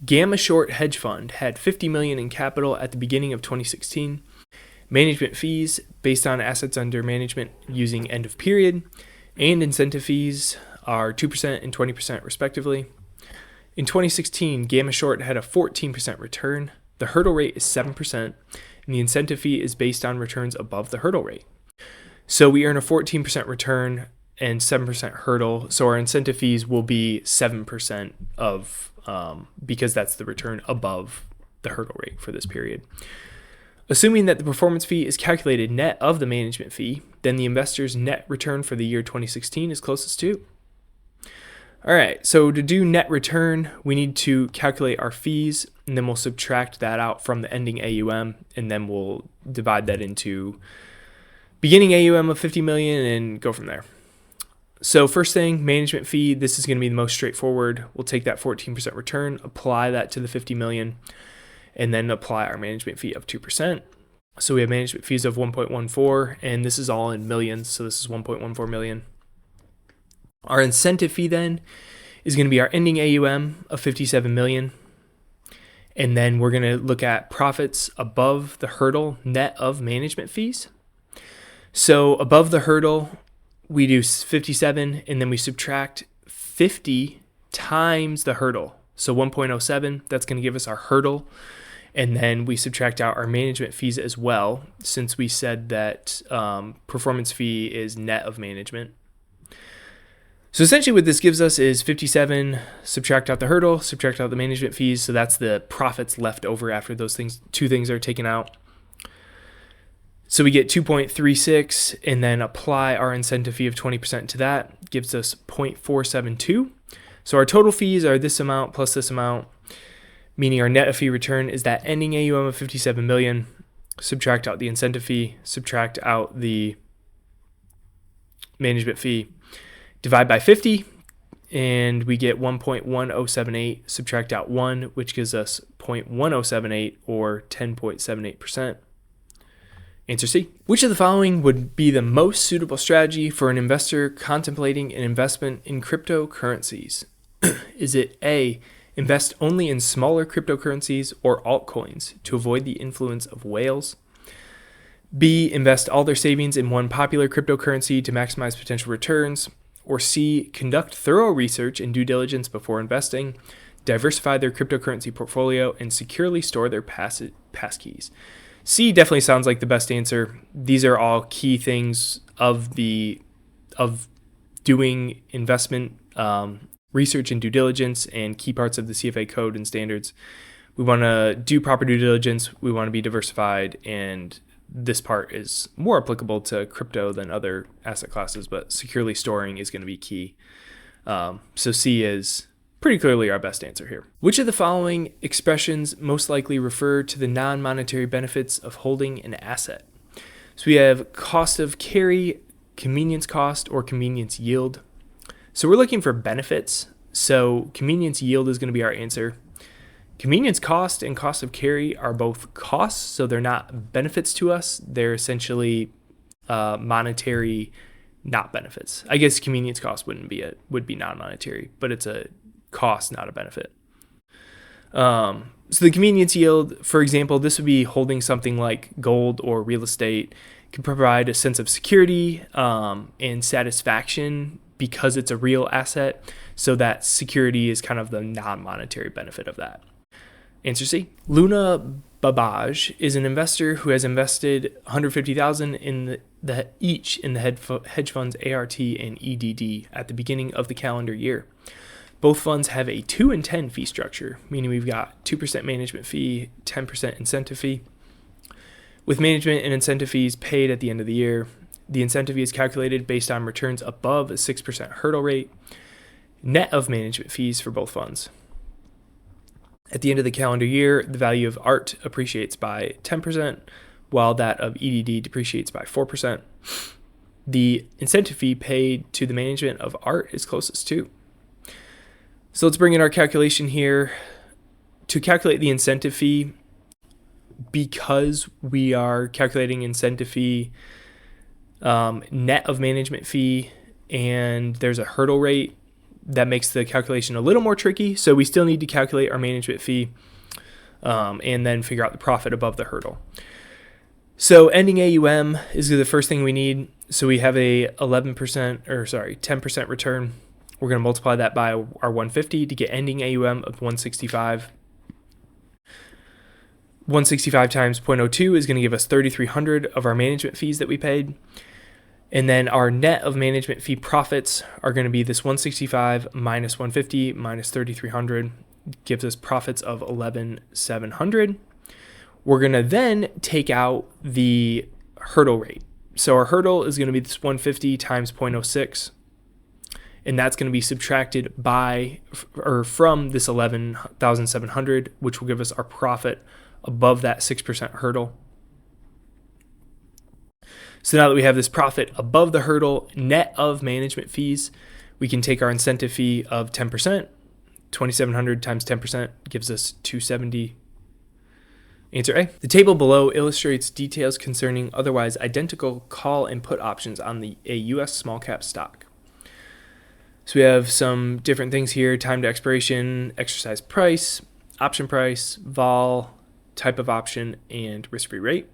Gamma Short Hedge Fund had $50 million in capital at the beginning of 2016. Management fees based on assets under management using end of period and incentive fees are 2% and 20% respectively. In 2016, Gamma Short had a 14% return. The hurdle rate is 7%, and the incentive fee is based on returns above the hurdle rate. So we earn a 14% return and 7% hurdle. So our incentive fees will be 7% of because that's the return above the hurdle rate for this period. Assuming that the performance fee is calculated net of the management fee, then the investor's net return for the year 2016 is closest to. All right, so to do net return, we need to calculate our fees, and then we'll subtract that out from the ending AUM, and then we'll divide that into beginning AUM of 50 million and go from there. So first thing, management fee, this is going to be the most straightforward. We'll take that 14% return, apply that to the 50 million, and then apply our management fee of 2%. So we have management fees of 1.14, and this is all in millions, so this is 1.14 million. Our incentive fee then is going to be our ending AUM of 57 million. And then we're going to look at profits above the hurdle net of management fees. So above the hurdle, we do 57, and then we subtract 50 times the hurdle. So 1.07, that's going to give us our hurdle. And then we subtract out our management fees as well, since we said that performance fee is net of management. So essentially what this gives us is 57, subtract out the hurdle, subtract out the management fees. So that's the profits left over after those two things are taken out. So we get 2.36 and then apply our incentive fee of 20% to that, gives us 0.472. So our total fees are this amount plus this amount, meaning our net fee return is that ending AUM of 57 million, subtract out the incentive fee, subtract out the management fee, divide by 50, and we get 1.1078, subtract out 1, which gives us 0.1078 or 10.78%. Answer C. Which of the following would be the most suitable strategy for an investor contemplating an investment in cryptocurrencies? Is it A, invest only in smaller cryptocurrencies or altcoins to avoid the influence of whales? B, invest all their savings in one popular cryptocurrency to maximize potential returns? Or C, conduct thorough research and due diligence before investing, diversify their cryptocurrency portfolio, and securely store their passkeys? C definitely sounds like the best answer. These are all key things of doing investment research and due diligence and key parts of the CFA code and standards. We want to do proper due diligence. We want to be diversified, and this part is more applicable to crypto than other asset classes, but securely storing is going to be key. So C is pretty clearly our best answer here. Which of the following expressions most likely refer to the non-monetary benefits of holding an asset? So we have cost of carry, convenience cost, or convenience yield. So we're looking for benefits. So convenience yield is going to be our answer. Convenience cost and cost of carry are both costs, so they're not benefits to us. They're essentially monetary, not benefits. I guess convenience cost would be non-monetary, but it's a cost, not a benefit. So the convenience yield, for example, this would be holding something like gold or real estate, can provide a sense of security and satisfaction because it's a real asset. So that security is kind of the non-monetary benefit of that. Answer C. Luna Babaj is an investor who has invested $150,000 in each in the hedge funds ART and EDD at the beginning of the calendar year. Both funds have a 2 and 10 fee structure, meaning we've got 2% management fee, 10% incentive fee. With management and incentive fees paid at the end of the year, the incentive fee is calculated based on returns above a 6% hurdle rate, net of management fees for both funds. At the end of the calendar year, the value of ART appreciates by 10%, while that of EDD depreciates by 4%. The incentive fee paid to the management of ART is closest to. So let's bring in our calculation here. To calculate the incentive fee, because we are calculating incentive fee net of management fee, and there's a hurdle rate, that makes the calculation a little more tricky. So we still need to calculate our management fee and then figure out the profit above the hurdle. So ending AUM is the first thing we need. So we have a 10% return. We're going to multiply that by our 150 to get ending AUM of 165. 165 times 0.02 is going to give us 3,300 of our management fees that we paid. And then our net of management fee profits are going to be this 165 minus 150 minus 3,300 gives us profits of 11,700. We're going to then take out the hurdle rate. So our hurdle is going to be this 150 times 0.06. And that's going to be subtracted from this 11,700, which will give us our profit above that 6% hurdle. So now that we have this profit above the hurdle, net of management fees, we can take our incentive fee of 10%. 2,700 times 10% gives us 270. Answer A. The table below illustrates details concerning otherwise identical call and put options on a U.S. small cap stock. So we have some different things here: time to expiration, exercise price, option price, vol, type of option, and risk-free rate.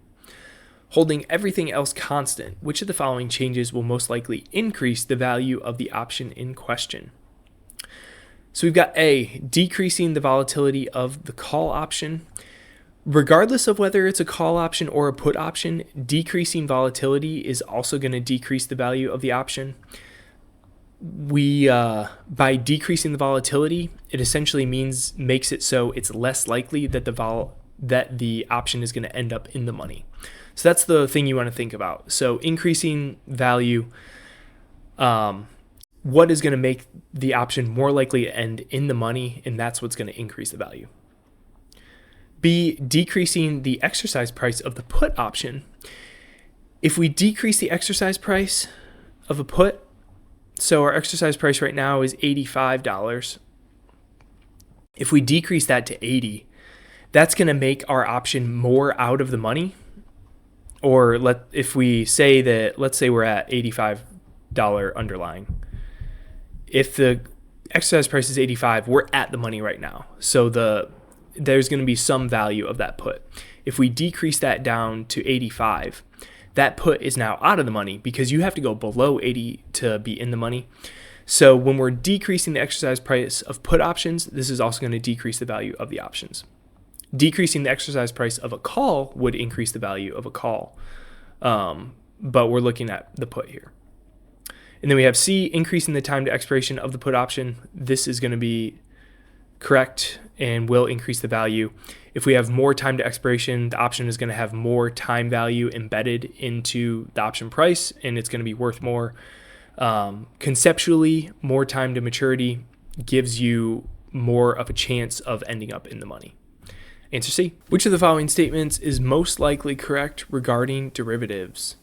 Holding everything else constant, which of the following changes will most likely increase the value of the option in question? So we've got A, decreasing the volatility of the call option. Regardless of whether it's a call option or a put option, decreasing volatility is also going to decrease the value of the option. By decreasing the volatility, it essentially makes it so it's less likely that the option is going to end up in the money. So that's the thing you want to think about. So increasing value, what is going to make the option more likely to end in the money, and that's what's going to increase the value. B, decreasing the exercise price of the put option. If we decrease the exercise price of a put, so our exercise price right now is $85. If we decrease that to 80, that's going to make our option more out of the money. Or let's say we're at $85 underlying. If the exercise price is 85, we're at the money right now. So there's going to be some value of that put. If we decrease that down to 85, that put is now out of the money because you have to go below 80 to be in the money. So when we're decreasing the exercise price of put options, this is also going to decrease the value of the options. Decreasing the exercise price of a call would increase the value of a call. But we're looking at the put here. And then we have C, increasing the time to expiration of the put option. This is going to be correct and will increase the value. If we have more time to expiration, the option is going to have more time value embedded into the option price, and it's going to be worth more. Conceptually, more time to maturity gives you more of a chance of ending up in the money. Answer C. Which of the following statements is most likely correct regarding derivatives?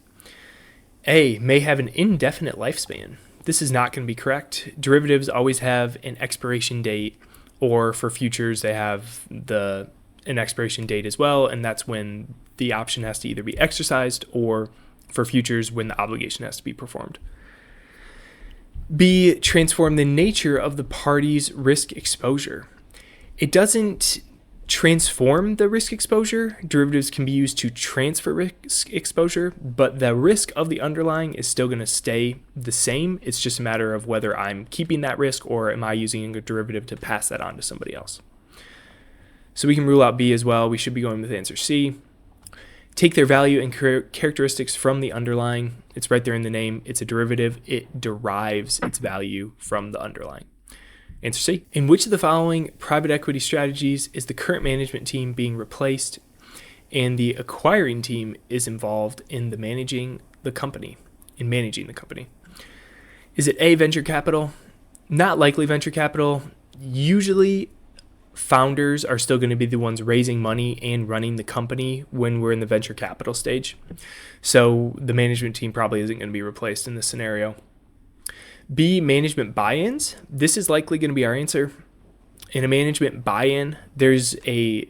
A, may have an indefinite lifespan. This is not going to be correct. Derivatives always have an expiration date, or for futures, they have an expiration date as well, and that's when the option has to either be exercised, or for futures, when the obligation has to be performed. B, transform the nature of the party's risk exposure. It doesn't transform the risk exposure. Derivatives can be used to transfer risk exposure, but the risk of the underlying is still going to stay the same. It's just a matter of whether I'm keeping that risk or am I using a derivative to pass that on to somebody else. So we can rule out B as well. We should be going with answer C. Take their value and characteristics from the underlying. It's right there in the name. It's a derivative. It derives its value from the underlying. Answer C. In which of the following private equity strategies is the current management team being replaced and the acquiring team is involved in managing the company? Is it A, venture capital? Not likely venture capital. Usually founders are still going to be the ones raising money and running the company when we're in the venture capital stage. So the management team probably isn't going to be replaced in this scenario. B, management buy-ins. This is likely going to be our answer. In a management buy-in, there's a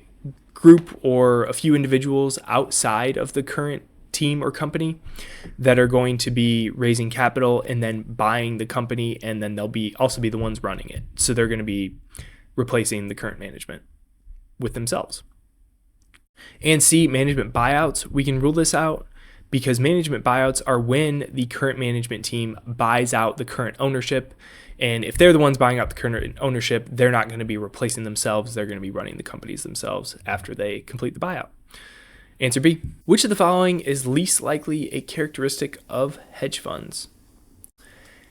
group or a few individuals outside of the current team or company that are going to be raising capital and then buying the company, and then they'll also be the ones running it. So they're going to be replacing the current management with themselves. And C, management buyouts. We can rule this out because management buyouts are when the current management team buys out the current ownership. And if they're the ones buying out the current ownership, they're not going to be replacing themselves. They're going to be running the companies themselves after they complete the buyout. Answer B. Which of the following is least likely a characteristic of hedge funds?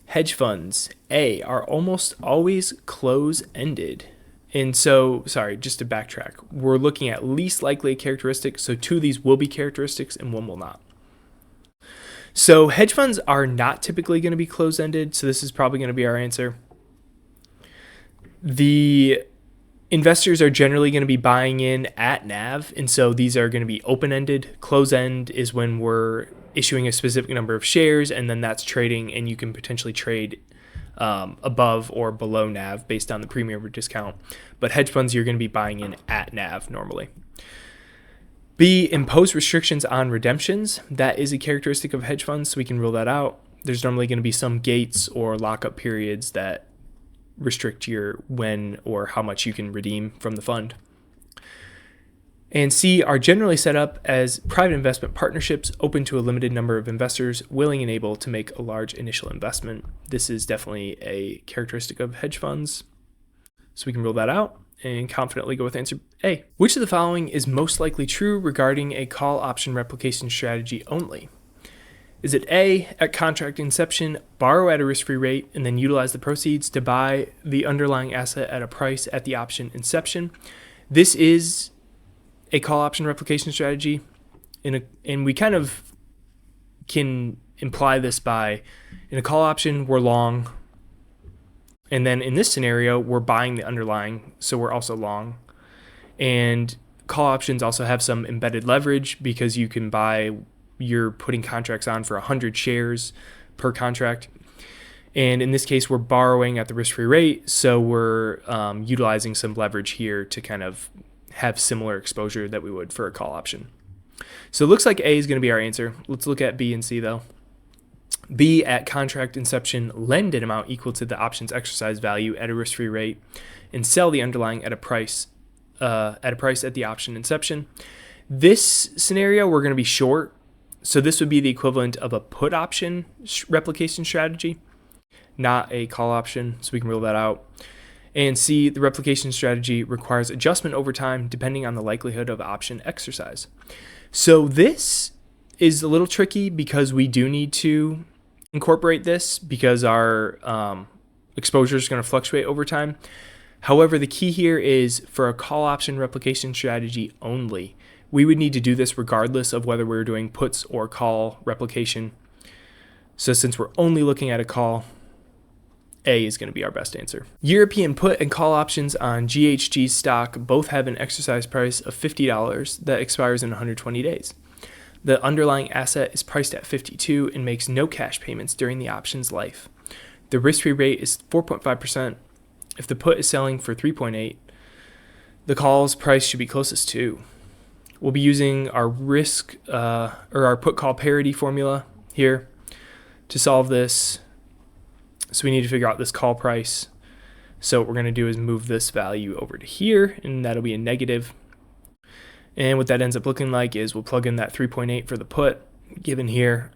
Hedge funds, A, are almost always close-ended. And so, sorry, just to backtrack, we're looking at least likely a characteristic. So 2 of these will be characteristics and 1 will not. So hedge funds are not typically going to be closed-ended, so this is probably going to be our answer. The investors are generally going to be buying in at NAV, and so these are going to be open-ended. Close-end is when we're issuing a specific number of shares, and then that's trading, and you can potentially trade above or below NAV based on the premium or discount. But hedge funds, you're going to be buying in at NAV normally. B, impose restrictions on redemptions. That is a characteristic of hedge funds, so we can rule that out. There's normally going to be some gates or lockup periods that restrict your when or how much you can redeem from the fund. And C, are generally set up as private investment partnerships open to a limited number of investors willing and able to make a large initial investment. This is definitely a characteristic of hedge funds, so we can rule that out and confidently go with answer A. Which of the following is most likely true regarding a call option replication strategy only? Is it A, at contract inception, borrow at a risk-free rate and then utilize the proceeds to buy the underlying asset at a price at the option inception? This is a call option replication strategy, and we kind of can imply this by, in a call option, we're long, and then in this scenario, we're buying the underlying, so we're also long. And call options also have some embedded leverage because you're putting contracts on for 100 shares per contract. And in this case, we're borrowing at the risk-free rate, so we're utilizing some leverage here to kind of have similar exposure that we would for a call option. So it looks like A is going to be our answer. Let's look at B and C though. B, at contract inception, lend an amount equal to the option's exercise value at a risk-free rate and sell the underlying at a price at the option inception. This scenario, we're going to be short. So this would be the equivalent of a put option replication strategy, not a call option. So we can rule that out. And C, the replication strategy requires adjustment over time depending on the likelihood of option exercise. So this is a little tricky because we do need to incorporate this because our exposure is going to fluctuate over time. However, the key here is for a call option replication strategy only. We would need to do this regardless of whether we're doing puts or call replication. So since we're only looking at a call, A is going to be our best answer. European put and call options on GHG stock both have an exercise price of $50 that expires in 120 days. The underlying asset is priced at 52 and makes no cash payments during the option's life. The risk-free rate is 4.5%. If the put is selling for 3.8, the call's price should be closest to. We'll be using our our put call parity formula here to solve this. So we need to figure out this call price. So what we're going to do is move this value over to here, and that'll be a negative. And what that ends up looking like is we'll plug in that 3.8 for the put given here.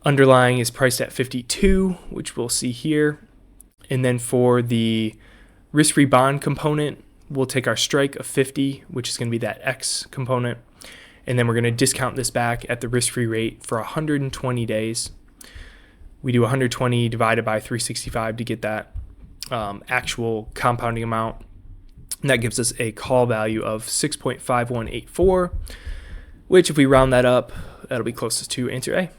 Underlying is priced at 52, which we'll see here. And then for the risk-free bond component, we'll take our strike of 50, which is going to be that X component. And then we're going to discount this back at the risk-free rate for 120 days. We do 120 divided by 365 to get that actual compounding amount. And that gives us a call value of 6.5184, which if we round that up, that'll be closest to answer A.